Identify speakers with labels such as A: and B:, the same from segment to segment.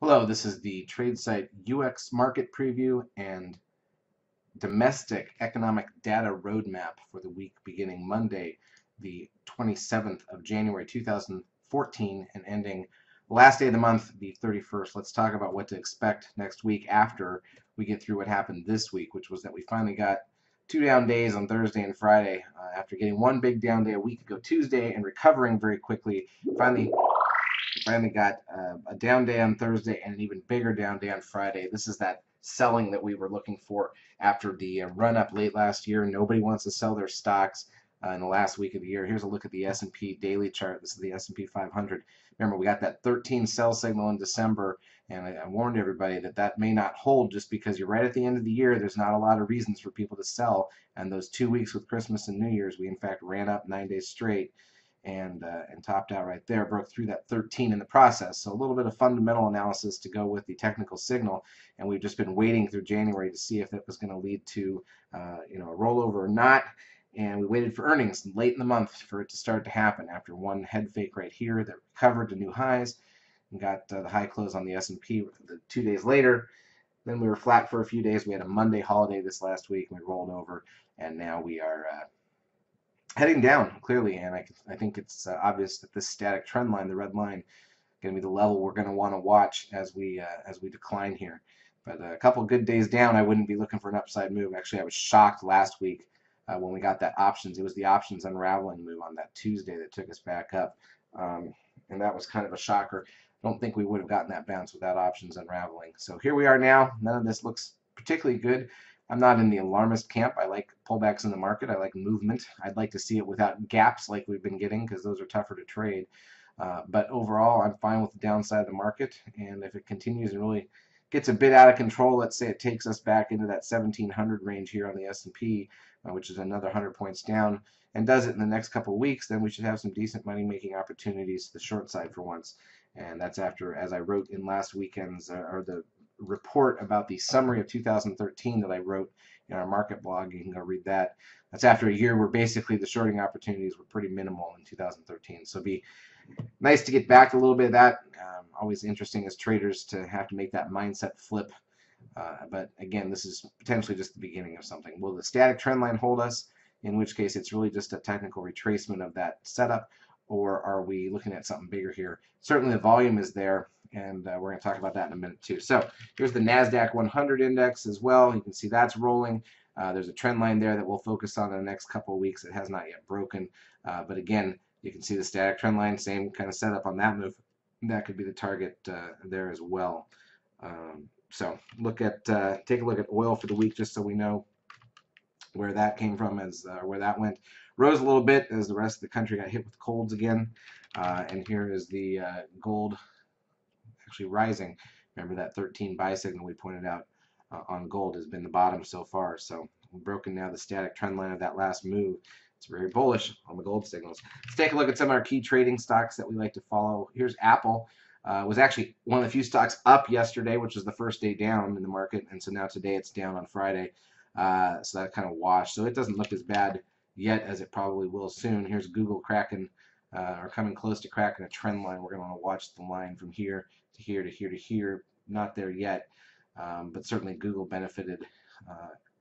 A: Hello, this is the trade site UX market preview and domestic economic data roadmap for the week beginning Monday, the 27th of January 2014 and ending last day of the month, the 31st. Let's talk about what to expect next week after we get through what happened this week, which was that we finally got 2 down days on Thursday and Friday after getting one big down day a week ago Tuesday and recovering very quickly. Finally got a down day on Thursday and an even bigger down day on Friday. This is that selling that we were looking for after the run up late last year. Nobody wants to sell their stocks in the last week of the year. Here's a look at the S&P daily chart. This is the S&P 500. Remember, we got that 13 sell signal in December, and I warned everybody that that may not hold just because you're right at the end of the year. There's not a lot of reasons for people to sell, and those 2 weeks with Christmas and New Year's, we in fact ran up 9 days straight and topped out right there, broke through that 13 in the process. So a little bit of fundamental analysis to go with the technical signal, and we've just been waiting through January to see if it was going to lead to a rollover or not. And we waited for earnings late in the month for it to start to happen after one head fake right here that recovered to new highs and got the high close on the S&P 2 days later. Then we were flat for a few days. We had a Monday holiday this last week, and we rolled over, and now we are heading down clearly, and I think it's obvious that this static trend line, the red line, going to be the level we're going to want to watch as we decline here. But a couple good days down, I wouldn't be looking for an upside move. Actually, I was shocked last week when we got that options. It was the options unraveling move on that Tuesday that took us back up, and that was kind of a shocker. I don't think we would have gotten that bounce without options unraveling. So here we are now. None of this looks particularly good. I'm not in the alarmist camp. I like pullbacks in the market. I like movement. I'd like to see it without gaps like we've been getting because those are tougher to trade. But overall, I'm fine with the downside of the market. And if it continues and really gets a bit out of control, let's say it takes us back into that 1700 range here on the S&P, which is another 100 points down, and does it in the next couple of weeks, then we should have some decent money-making opportunities to the short side for once. And that's after, as I wrote in last weekend's, or the report about the summary of 2013 that I wrote in our market blog. You can go read that. That's after a year where basically the shorting opportunities were pretty minimal in 2013. So it'd be nice to get back a little bit of that. Always interesting as traders to have to make that mindset flip. But again, this is potentially just the beginning of something. Will the static trend line hold us? In which case, it's really just a technical retracement of that setup, or are we looking at something bigger here? Certainly the volume is there, and we're going to talk about that in a minute too. So here's the Nasdaq 100 index as well. You can see that's rolling. There's a trend line there that we'll focus on in the next couple of weeks. It has not yet broken, but again, you can see the static trend line, same kind of setup on that move. That could be the target there as well. So take a look at oil for the week just so we know where that came from, as where that went. Rose a little bit as the rest of the country got hit with colds again. And here is the gold actually rising. Remember that 13 buy signal we pointed out on gold has been the bottom so far. So we've broken now the static trend line of that last move. It's very bullish on the gold signals. Let's take a look at some of our key trading stocks that we like to follow. Here's Apple. Was actually one of the few stocks up yesterday, which was the first day down in the market, and so now today it's down on Friday. So that kind of washed. So it doesn't look as bad yet as it probably will soon. Here's Google cracking or coming close to cracking a trend line. We're going to want to watch the line from here to here to here to here. Not there yet, but certainly Google benefited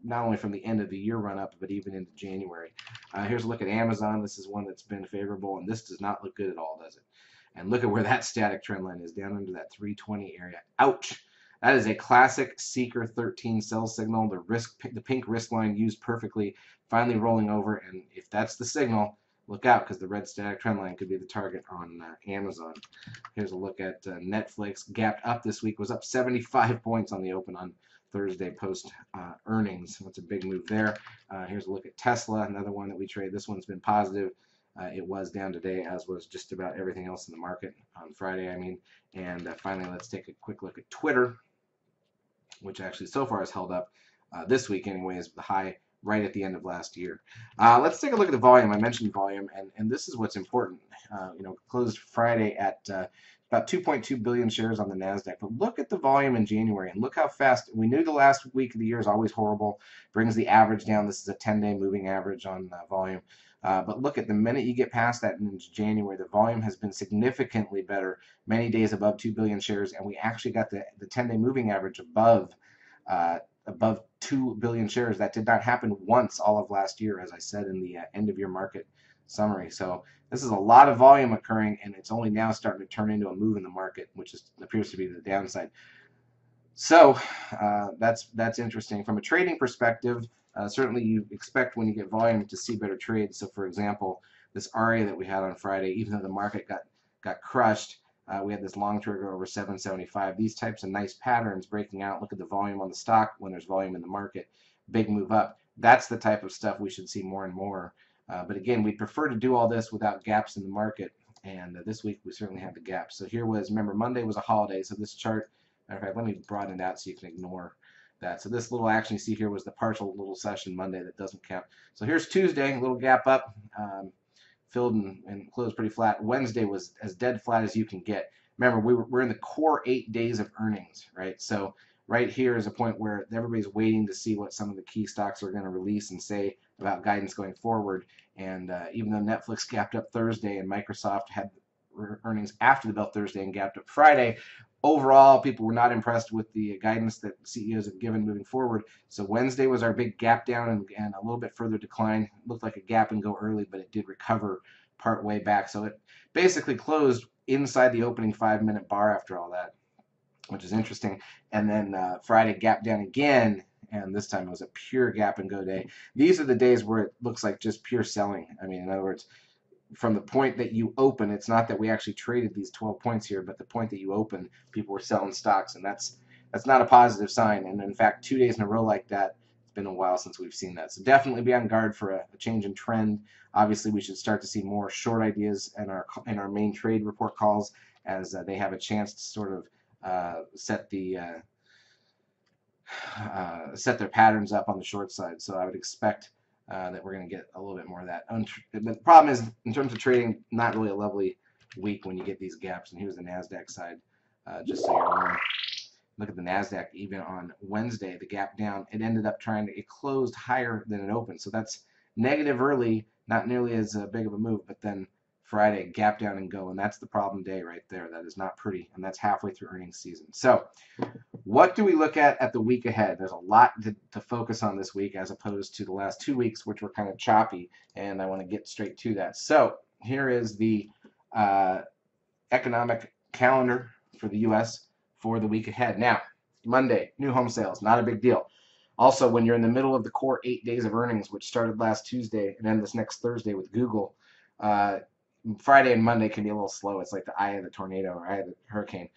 A: not only from the end of the year run up, but even into January. Here's a look at Amazon. This is one that's been favorable, and this does not look good at all, does it? And look at where that static trend line is, down under that 320 area. Ouch! That is a classic Seeker 13 sell signal. The pink risk line used perfectly, finally rolling over. And if that's the signal, look out, because the red static trend line could be the target on Amazon. Here's a look at Netflix. Gapped up this week, was up 75 points on the open on Thursday post earnings. That's a big move there. Here's a look at Tesla, another one that we trade. This one's been positive. It was down today, as was just about everything else in the market on Friday, I mean. And finally, let's take a quick look at Twitter, which actually so far has held up this week anyways, the high right at the end of last year. Let's take a look at the volume. I mentioned volume, and this is what's important. Closed Friday at about 2.2 billion shares on the Nasdaq. But look at the volume in January, and look how fast. We knew the last week of the year is always horrible, brings the average down. This is a 10-day moving average on volume. But look, at the minute you get past that into January, the volume has been significantly better, many days above 2 billion shares, and we actually got the 10-day moving average above 2 billion shares. That did not happen once all of last year, as I said in the end of year market summary. So this is a lot of volume occurring, and it's only now starting to turn into a move in the market, which appears to be the downside. So that's interesting. From a trading perspective, certainly you expect when you get volume to see better trades. So for example, this ARIA that we had on Friday, even though the market got crushed, we had this long trigger over 775. These types of nice patterns breaking out. Look at the volume on the stock when there's volume in the market. Big move up. That's the type of stuff we should see more and more. But again, we prefer to do all this without gaps in the market. And this week we certainly had the gaps. So here was, remember, Monday was a holiday. So this chart, matter of fact, let me broaden it out so you can ignore that. So this little action you see here was the partial little session Monday that doesn't count. So here's Tuesday, a little gap up. Filled and closed pretty flat. Wednesday was as dead flat as you can get. Remember, we're in the core 8 days of earnings, right? So right here is a point where everybody's waiting to see what some of the key stocks are going to release and say about guidance going forward. And even though Netflix gapped up Thursday and Microsoft had earnings after the bell Thursday and gapped up Friday, overall, people were not impressed with the guidance that CEOs have given moving forward. So Wednesday was our big gap down and a little bit further decline. It looked like a gap and go early, but it did recover part way back. So it basically closed inside the opening 5-minute bar after all that, which is interesting. And then Friday gap down again, and this time it was a pure gap and go day. These are the days where it looks like just pure selling. I mean, in other words, from the point that you open, it's not that we actually traded these 12 points here, but the point that you open, people were selling stocks, and that's not a positive sign. And in fact, 2 days in a row like that, it's been a while since we've seen that. So definitely be on guard for a change in trend. Obviously, we should start to see more short ideas in our main trade report calls as they have a chance to sort of set their patterns up on the short side. So I would expect that we're going to get a little bit more of that. The problem is, in terms of trading, not really a lovely week when you get these gaps. And here's the Nasdaq side, just so you're aware. Look at the Nasdaq. Even on Wednesday, the gap down, it closed higher than it opened. So that's negative early, not nearly as big of a move, but then Friday, gap down and go, and that's the problem day right there. That is not pretty, and that's halfway through earnings season. So what do we look at the week ahead? There's a lot to focus on this week as opposed to the last 2 weeks, which were kind of choppy, and I want to get straight to that. So here is the economic calendar for the U.S. for the week ahead. Now, Monday, new home sales, not a big deal. Also, when you're in the middle of the core 8 days of earnings, which started last Tuesday and then this next Thursday with Google, Friday and Monday can be a little slow. It's like the eye of the tornado or eye of the hurricane.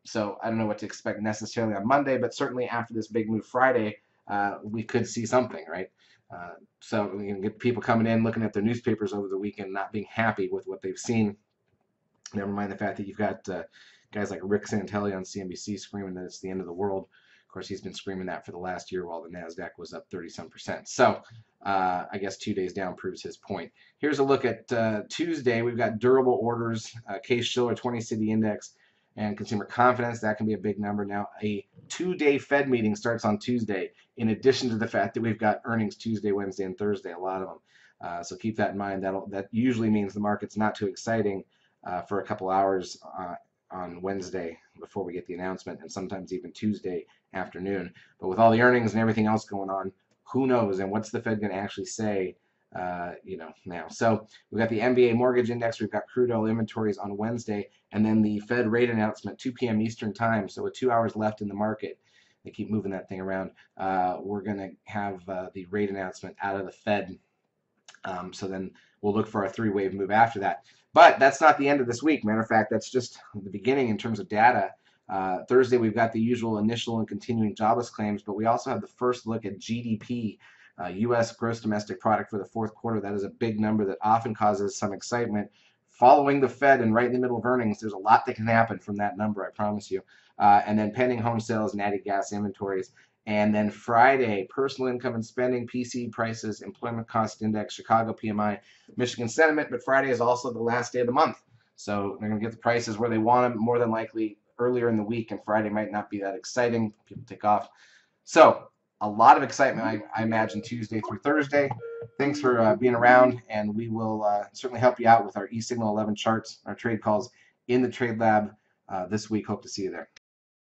A: So I don't know what to expect necessarily on Monday, but certainly after this big move Friday, we could see something, right? So we can get people coming in, looking at their newspapers over the weekend, not being happy with what they've seen. Never mind the fact that you've got guys like Rick Santelli on CNBC screaming that it's the end of the world. Of course, he's been screaming that for the last year while the Nasdaq was up 30-some%. So I guess 2 days down proves his point. Here's a look at Tuesday. We've got durable orders, Case-Shiller 20-city index, and consumer confidence. That can be a big number. Now, a 2-day Fed meeting starts on Tuesday, in addition to the fact that we've got earnings Tuesday, Wednesday, and Thursday, a lot of them. So keep that in mind. That usually means the market's not too exciting for a couple hours on Wednesday before we get the announcement, and sometimes even Tuesday afternoon. But with all the earnings and everything else going on, who knows? And what's the Fed going to actually say, now? So we've got the MBA mortgage index, we've got crude oil inventories on Wednesday, and then the Fed rate announcement, 2 p.m. Eastern time. So with 2 hours left in the market, they keep moving that thing around. We're going to have the rate announcement out of the Fed. So then we'll look for a 3-wave move after that. But that's not the end of this week. Matter of fact, that's just the beginning in terms of data. Thursday, we've got the usual initial and continuing jobless claims, but we also have the first look at GDP, U.S. gross domestic product for the fourth quarter. That is a big number that often causes some excitement. Following the Fed and right in the middle of earnings, there's a lot that can happen from that number, I promise you. And then pending home sales, natty gas inventories. And then Friday, personal income and spending, PCE prices, employment cost index, Chicago PMI, Michigan sentiment. But Friday is also the last day of the month. So they're going to get the prices where they want them, more than likely earlier in the week, and Friday might not be that exciting. People take off. So a lot of excitement, I imagine, Tuesday through Thursday. Thanks for being around, and we will certainly help you out with our eSignal 11 charts, our trade calls in the Trade Lab this week. Hope to see you there.